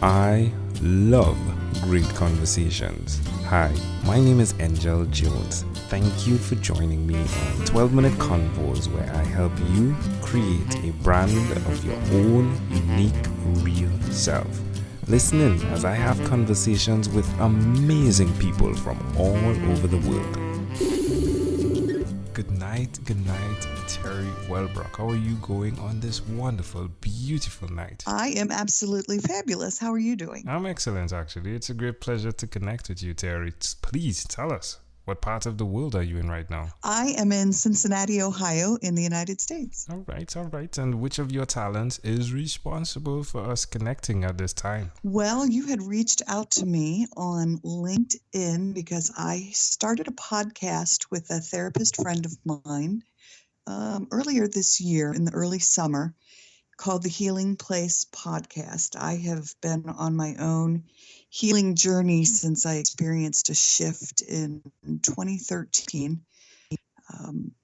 I love great conversations. Hi, my name is Angel Jones. Thank you for joining me on 12-minute convos where I help you create a brand of your own unique, real self. Listen in as I have conversations with amazing people from all over the world. Good night, Teri Wellbrock. How are you going on this wonderful, beautiful night? I am absolutely fabulous. How are you doing? I'm excellent, actually. It's a great pleasure to connect with you, Teri. Please tell us, what part of the world are you in right now? I am in Cincinnati, Ohio, in the United States. All right. And which of your talents is responsible for us connecting at this time? Well, you had reached out to me on LinkedIn because I started a podcast with a therapist friend of mine earlier this year in the early summer called the Healing Place Podcast. I have been on my own healing journey since I experienced a shift in 2013.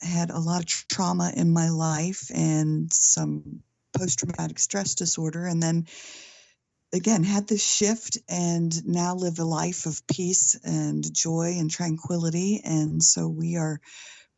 Had a lot of trauma in my life and some post-traumatic stress disorder, and then again had this shift and now live a life of peace and joy and tranquility. And so we are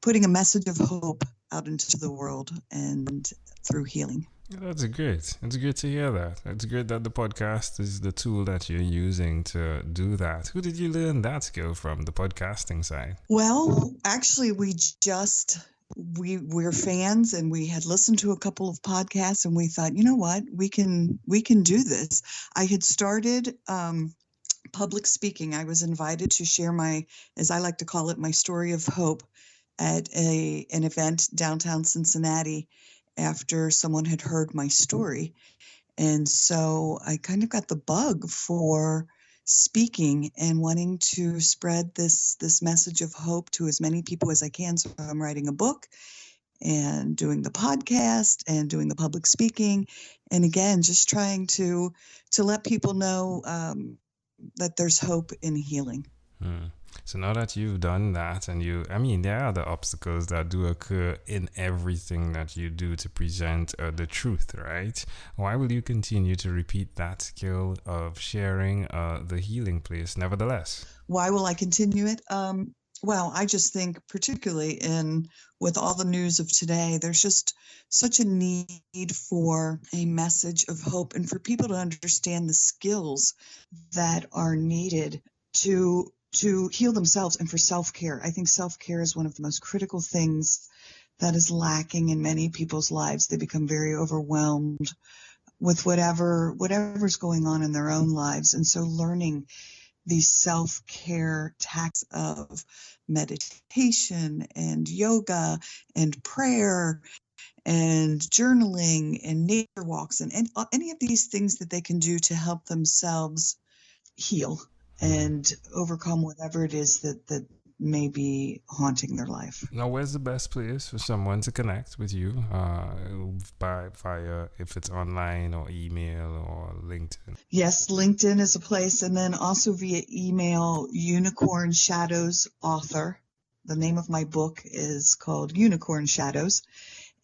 putting a message of hope out into the world and through healing. That's great. It's great to hear that. It's great that the podcast is the tool that you're using to do that. Who did you learn that skill from, the podcasting side? Well, actually, we're fans, and we had listened to a couple of podcasts, and we thought, you know what, we can do this. I had started public speaking. I was invited to share my, as I like to call it, my story of hope at an event downtown Cincinnati after someone had heard my story. And so I kind of got the bug for speaking and wanting to spread this message of hope to as many people as I can. So I'm writing a book and doing the podcast and doing the public speaking. And again, just trying to let people know that there's hope in healing. So now that you've done that, and there are the obstacles that do occur in everything that you do to present the truth, right? Why will you continue to repeat that skill of sharing the healing place nevertheless? Why will I continue it? Well, I just think particularly with all the news of today, there's just such a need for a message of hope and for people to understand the skills that are needed to heal themselves and for self-care. I think self-care is one of the most critical things that is lacking in many people's lives. They become very overwhelmed with whatever's going on in their own lives. And so learning these self-care tactics of meditation and yoga and prayer and journaling and nature walks and any of these things that they can do to help themselves heal and overcome whatever it is that may be haunting their life. Now, where's the best place for someone to connect with you via, if it's online or email or LinkedIn? Yes, LinkedIn is a place, and then also via email, Unicorn Shadows Author. The name of my book is called Unicorn Shadows.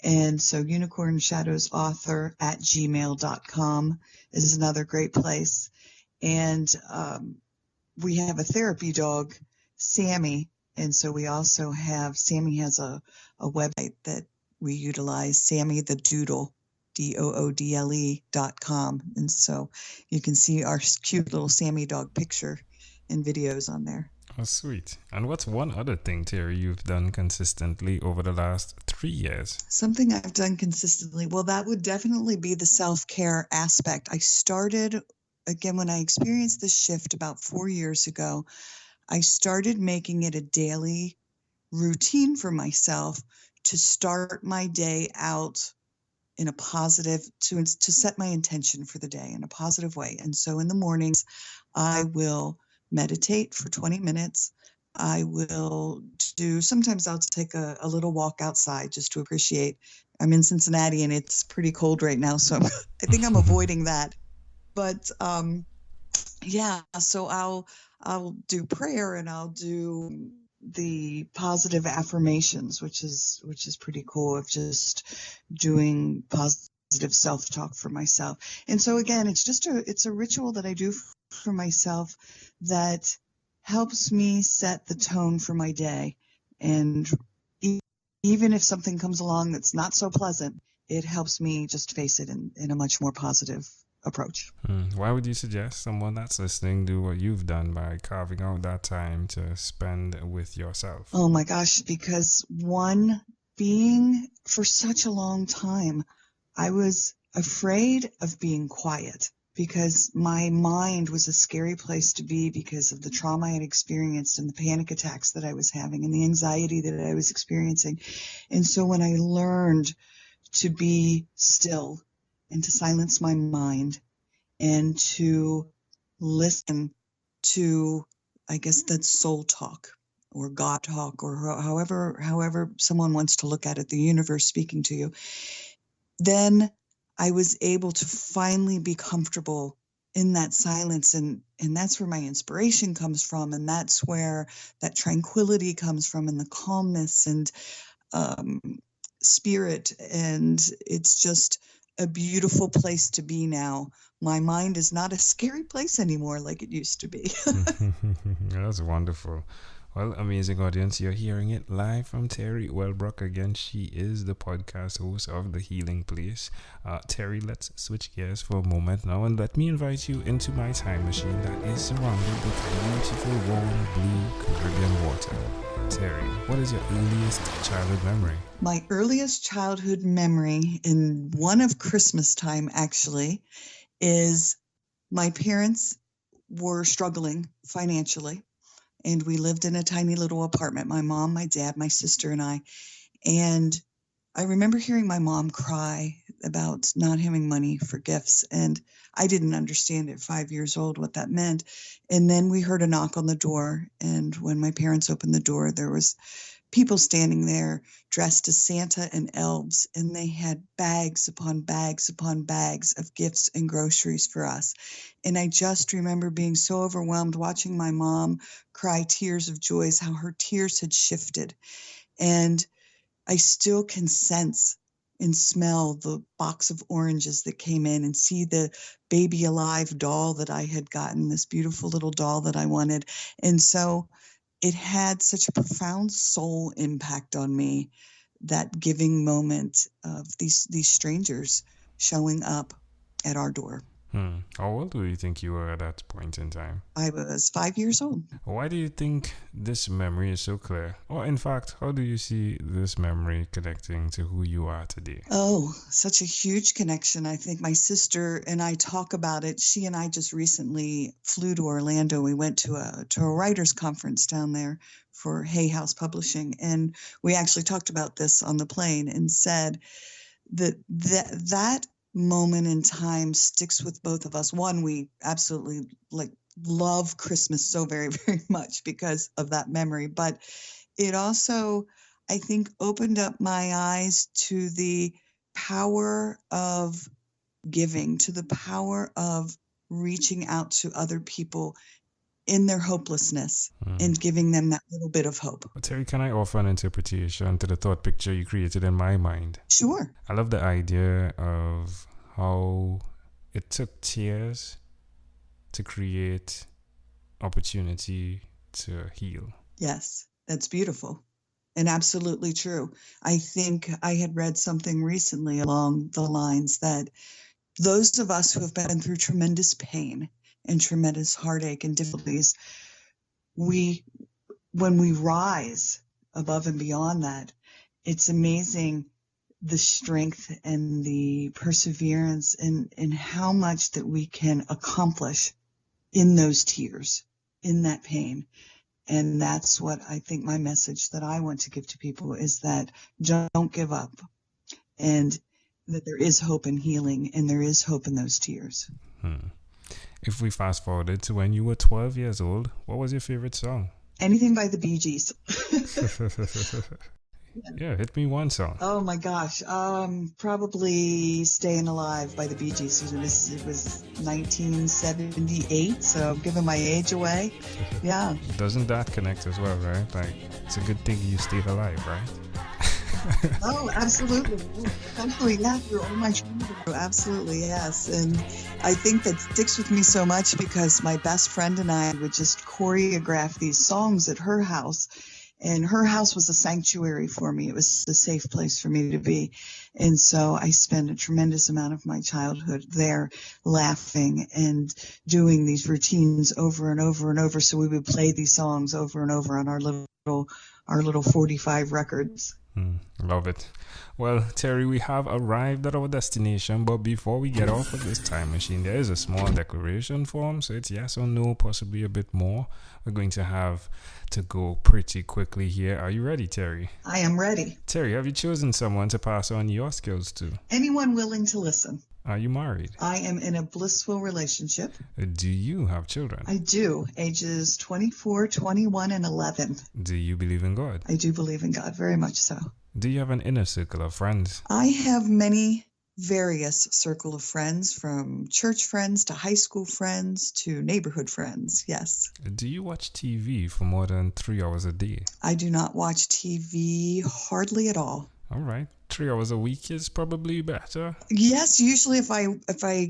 And so Unicorn Shadows Author at gmail.com is another great place. And we have a therapy dog, Sammy, and so we also have, Sammy has a website that we utilize, Sammy the Doodle, DOODLE.com, and so you can see our cute little Sammy dog picture and videos on there. Oh, sweet. And what's one other thing, Teri, you've done consistently over the last 3 years? Something I've done consistently, well, that would definitely be the self-care aspect. I started again, when I experienced this shift about 4 years ago, I started making it a daily routine for myself to start my day out in a positive, to set my intention for the day in a positive way. And so in the mornings, I will meditate for 20 minutes. I will sometimes I'll take a little walk outside just to appreciate. I'm in Cincinnati and it's pretty cold right now, so I think I'm avoiding that. But so I'll do prayer and I'll do the positive affirmations, which is pretty cool, of just doing positive self-talk for myself. And so again, it's a ritual that I do for myself that helps me set the tone for my day. And even if something comes along that's not so pleasant, it helps me just face it in a much more positive approach. Why would you suggest someone that's listening do what you've done by carving out that time to spend with yourself? Oh my gosh, because one, being for such a long time, I was afraid of being quiet because my mind was a scary place to be because of the trauma I had experienced and the panic attacks that I was having and the anxiety that I was experiencing. And so when I learned to be still and to silence my mind and to listen to, I guess that's soul talk or God talk or however someone wants to look at it, the universe speaking to you, then I was able to finally be comfortable in that silence. And that's where my inspiration comes from. And that's where that tranquility comes from and the calmness and spirit. And it's just a beautiful place to be now. My mind is not a scary place anymore like it used to be. That's wonderful. Well, amazing audience, you're hearing it live from Teri Wellbrock. Again, she is the podcast host of The Healing Place. Teri, let's switch gears for a moment now and let me invite you into my time machine that is surrounded with beautiful, warm, blue Caribbean water. Teri, what is your earliest childhood memory? My earliest childhood memory, in one of Christmas time actually, is my parents were struggling financially. And we lived in a tiny little apartment, my mom, my dad, my sister, and I. And I remember hearing my mom cry about not having money for gifts. And I didn't understand at 5 years old what that meant. And then we heard a knock on the door. And when my parents opened the door, there was people standing there dressed as Santa and elves, and they had bags upon bags upon bags of gifts and groceries for us. And I just remember being so overwhelmed watching my mom cry tears of joy, how her tears had shifted. And I still can sense and smell the box of oranges that came in and see the baby alive doll that I had gotten, this beautiful little doll that I wanted. And so it had such a profound soul impact on me, that giving moment of these strangers showing up at our door. How old do you think you were at that point in time? I was 5 years old. Why do you think this memory is so clear? Or in fact, how do you see this memory connecting to who you are today? Oh, such a huge connection. I think my sister and I talk about it. She and I just recently flew to Orlando. We went to a writers conference down there for Hay House Publishing. And we actually talked about this on the plane and said that moment in time sticks with both of us. One, we absolutely love Christmas so very, very much because of that memory. But it also, I think, opened up my eyes to the power of giving, to the power of reaching out to other people in their hopelessness and giving them that little bit of hope. Teri, can I offer an interpretation to the thought picture you created in my mind? Sure. I love the idea of how it took tears to create opportunity to heal. Yes, that's beautiful and absolutely true. I think I had read something recently along the lines that those of us who have been through tremendous pain and tremendous heartache and difficulties, when we rise above and beyond that, it's amazing the strength and the perseverance and how much that we can accomplish in those tears, in that pain. And that's what I think my message that I want to give to people is that don't give up, and that there is hope in healing and there is hope in those tears. If we fast forwarded to when you were 12 years old, what was your favorite song? Anything by the Bee Gees. Yeah, hit me one song. Oh my gosh. Probably Staying Alive by the Bee Gees. It was 1978, so giving my age away. Yeah. Doesn't that connect as well, right? Like, it's a good thing you stayed alive, right? Oh, absolutely. Absolutely, yeah. You're all my children. Absolutely, yes. And I think that sticks with me so much because my best friend and I would just choreograph these songs at her house. And her house was a sanctuary for me. It was a safe place for me to be. And so I spent a tremendous amount of my childhood there laughing and doing these routines over and over and over. So we would play these songs over and over on our little 45 records. Love it. Well, Teri, we have arrived at our destination, but before we get off of this time machine, there is a small declaration form. So it's yes or no, possibly a bit more. We're going to have to go pretty quickly here. Are you ready, Teri? I am ready. Teri, have you chosen someone to pass on your skills to? Anyone willing to listen. Are you married? I am in a blissful relationship. Do you have children? I do. Ages 24, 21, and 11. Do you believe in God? I do believe in God, very much so. Do you have an inner circle of friends? I have many various circle of friends, from church friends to high school friends to neighborhood friends, yes. Do you watch TV for more than 3 hours a day? I do not watch TV hardly at all. All right. 3 hours a week is probably better. Yes, usually if I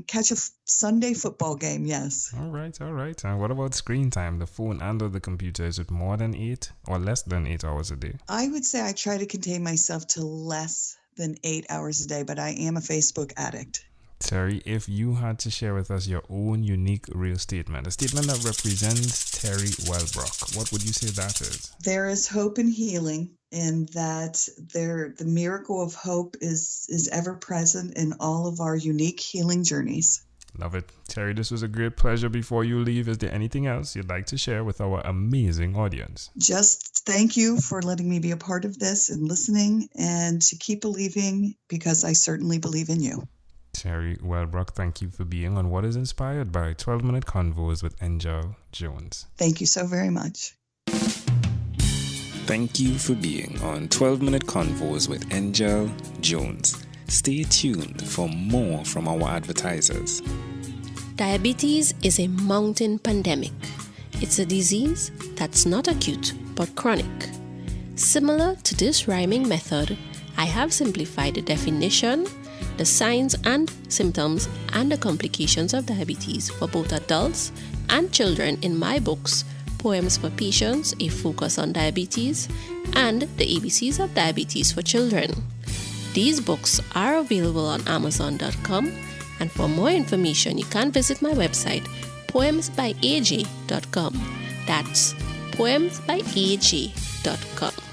catch a Sunday football game, yes. All right. And what about screen time? The phone and or the computer, is it more than 8 or less than 8 hours a day? I would say I try to contain myself to less than 8 hours a day, but I am a Facebook addict. Teri, if you had to share with us your own unique real statement, a statement that represents Teri Wellbrock, what would you say that is? There is hope and healing, and that the miracle of hope is ever present in all of our unique healing journeys. Love it. Teri, this was a great pleasure. Before you leave, is there anything else you'd like to share with our amazing audience? Just thank you for letting me be a part of this and listening, and to keep believing, because I certainly believe in you. Teri Wellbrock, thank you for being on What is Inspired by 12-Minute Convos with Angel Jones. Thank you so very much. Thank you for being on 12-Minute Convos with Angel Jones. Stay tuned for more from our advertisers. Diabetes is a mountain pandemic. It's a disease that's not acute but chronic. Similar to this rhyming method, I have simplified the definition, the signs and symptoms, and the complications of diabetes for both adults and children in my books, Poems for Patients, A Focus on Diabetes, and The ABCs of Diabetes for Children. These books are available on Amazon.com, and for more information, you can visit my website, poemsbyaj.com. That's poemsbyaj.com.